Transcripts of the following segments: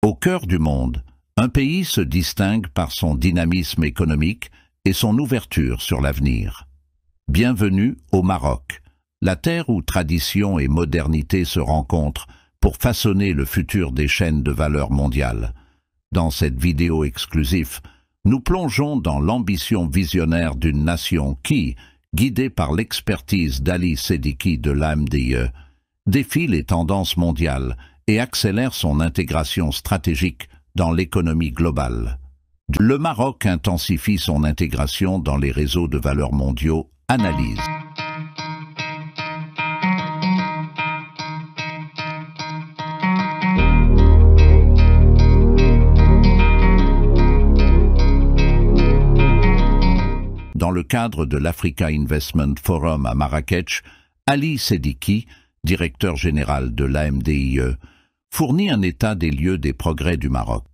Au cœur du monde, un pays se distingue par son dynamisme économique et son ouverture sur l'avenir. Bienvenue au Maroc, la terre où tradition et modernité se rencontrent pour façonner le futur des chaînes de valeur mondiale. Dans cette vidéo exclusive, nous plongeons dans l'ambition visionnaire d'une nation qui, guidée par l'expertise d'Ali Seddiqi de l'AMDIE, défie les tendances mondiales et accélère son intégration stratégique dans l'économie globale. Le Maroc intensifie son intégration dans les réseaux de valeurs mondiaux. Analyse. Dans le cadre de l'Africa Investment Forum à Marrakech, Ali Seddiqi, directeur général de l'AMDIE, fournit un état des lieux des progrès du Maroc.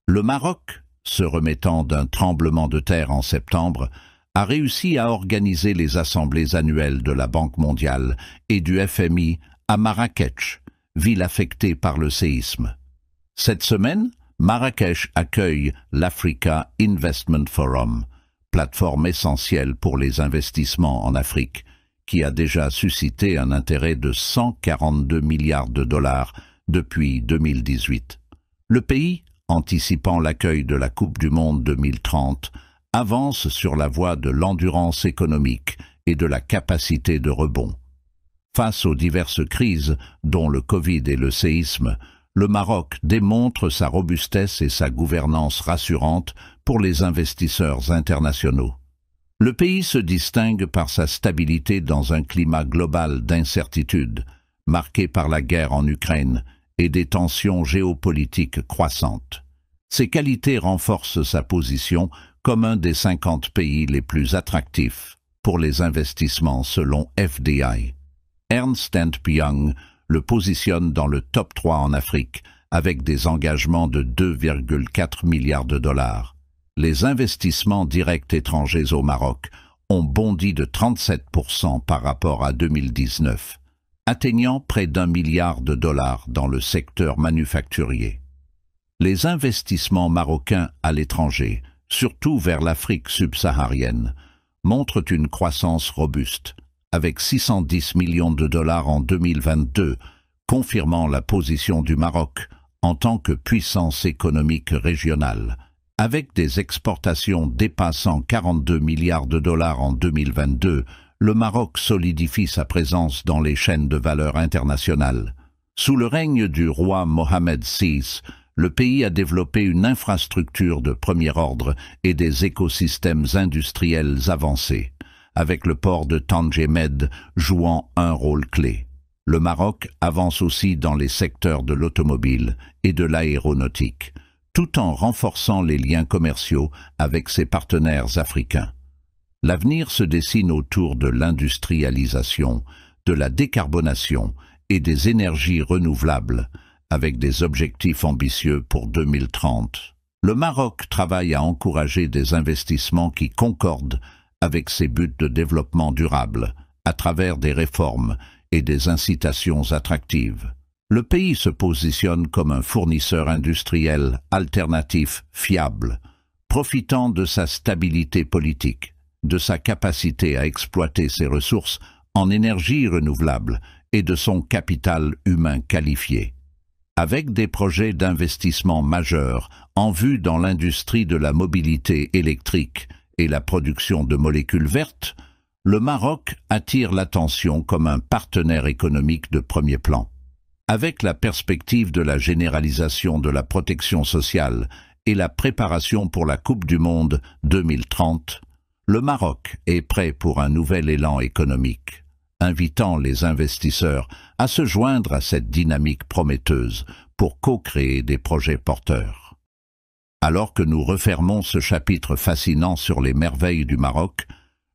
Le Maroc, se remettant d'un tremblement de terre en septembre, a réussi à organiser les assemblées annuelles de la Banque mondiale et du FMI à Marrakech, ville affectée par le séisme. Cette semaine, Marrakech accueille l'Africa Investment Forum, plateforme essentielle pour les investissements en Afrique, qui a déjà suscité un intérêt de 142 milliards de dollars depuis 2018. Le pays, anticipant l'accueil de la Coupe du Monde 2030, avance sur la voie de l'endurance économique et de la capacité de rebond. Face aux diverses crises, dont le Covid et le séisme, le Maroc démontre sa robustesse et sa gouvernance rassurante pour les investisseurs internationaux. Le pays se distingue par sa stabilité dans un climat global d'incertitude, marqué par la guerre en Ukraine et des tensions géopolitiques croissantes. Ces qualités renforcent sa position comme un des 50 pays les plus attractifs pour les investissements selon FDI. Ernst & Young le positionne dans le top 3 en Afrique, avec des engagements de 2,4 milliards de dollars. Les investissements directs étrangers au Maroc ont bondi de 37% par rapport à 2019, atteignant près d'1 milliard de dollars dans le secteur manufacturier. Les investissements marocains à l'étranger, surtout vers l'Afrique subsaharienne, montrent une croissance robuste, avec 610 millions de dollars en 2022, confirmant la position du Maroc en tant que puissance économique régionale. Avec des exportations dépassant 42 milliards de dollars en 2022, le Maroc solidifie sa présence dans les chaînes de valeur internationales. Sous le règne du roi Mohamed VI, le pays a développé une infrastructure de premier ordre et des écosystèmes industriels avancés, avec le port de Tangemed jouant un rôle clé. Le Maroc avance aussi dans les secteurs de l'automobile et de l'aéronautique, tout en renforçant les liens commerciaux avec ses partenaires africains. L'avenir se dessine autour de l'industrialisation, de la décarbonation et des énergies renouvelables, avec des objectifs ambitieux pour 2030. Le Maroc travaille à encourager des investissements qui concordent avec ses buts de développement durable, à travers des réformes et des incitations attractives. Le pays se positionne comme un fournisseur industriel alternatif fiable, profitant de sa stabilité politique, de sa capacité à exploiter ses ressources en énergie renouvelable et de son capital humain qualifié. Avec des projets d'investissement majeurs en vue dans l'industrie de la mobilité électrique et la production de molécules vertes, le Maroc attire l'attention comme un partenaire économique de premier plan. Avec la perspective de la généralisation de la protection sociale et la préparation pour la Coupe du Monde 2030, le Maroc est prêt pour un nouvel élan économique, invitant les investisseurs à se joindre à cette dynamique prometteuse pour co-créer des projets porteurs. Alors que nous refermons ce chapitre fascinant sur les merveilles du Maroc,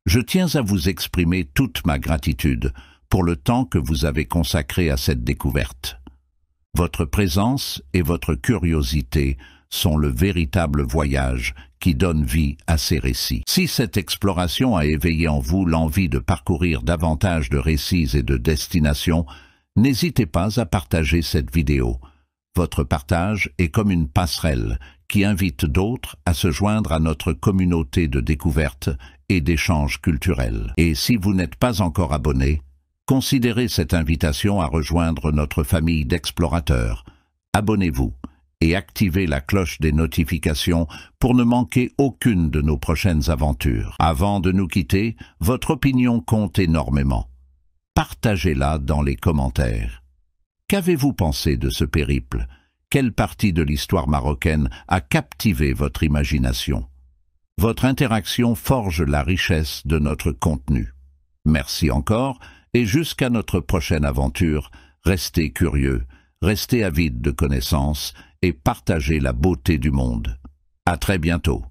je tiens à vous exprimer toute ma gratitude pour le temps que vous avez consacré à cette découverte. Votre présence et votre curiosité sont le véritable voyage qui donne vie à ces récits. Si cette exploration a éveillé en vous l'envie de parcourir davantage de récits et de destinations, n'hésitez pas à partager cette vidéo, Votre partage est comme une passerelle qui invite d'autres à se joindre à notre communauté de découverte et d'échanges culturels. Et si vous n'êtes pas encore abonné, considérez cette invitation à rejoindre notre famille d'explorateurs. Abonnez-vous et activez la cloche des notifications pour ne manquer aucune de nos prochaines aventures. Avant de nous quitter, votre opinion compte énormément. Partagez-la dans les commentaires. Qu'avez-vous pensé de ce périple? Quelle partie de l'histoire marocaine a captivé votre imagination? Votre interaction forge la richesse de notre contenu. Merci encore, et jusqu'à notre prochaine aventure, restez curieux, restez avides de connaissances et partagez la beauté du monde. À très bientôt.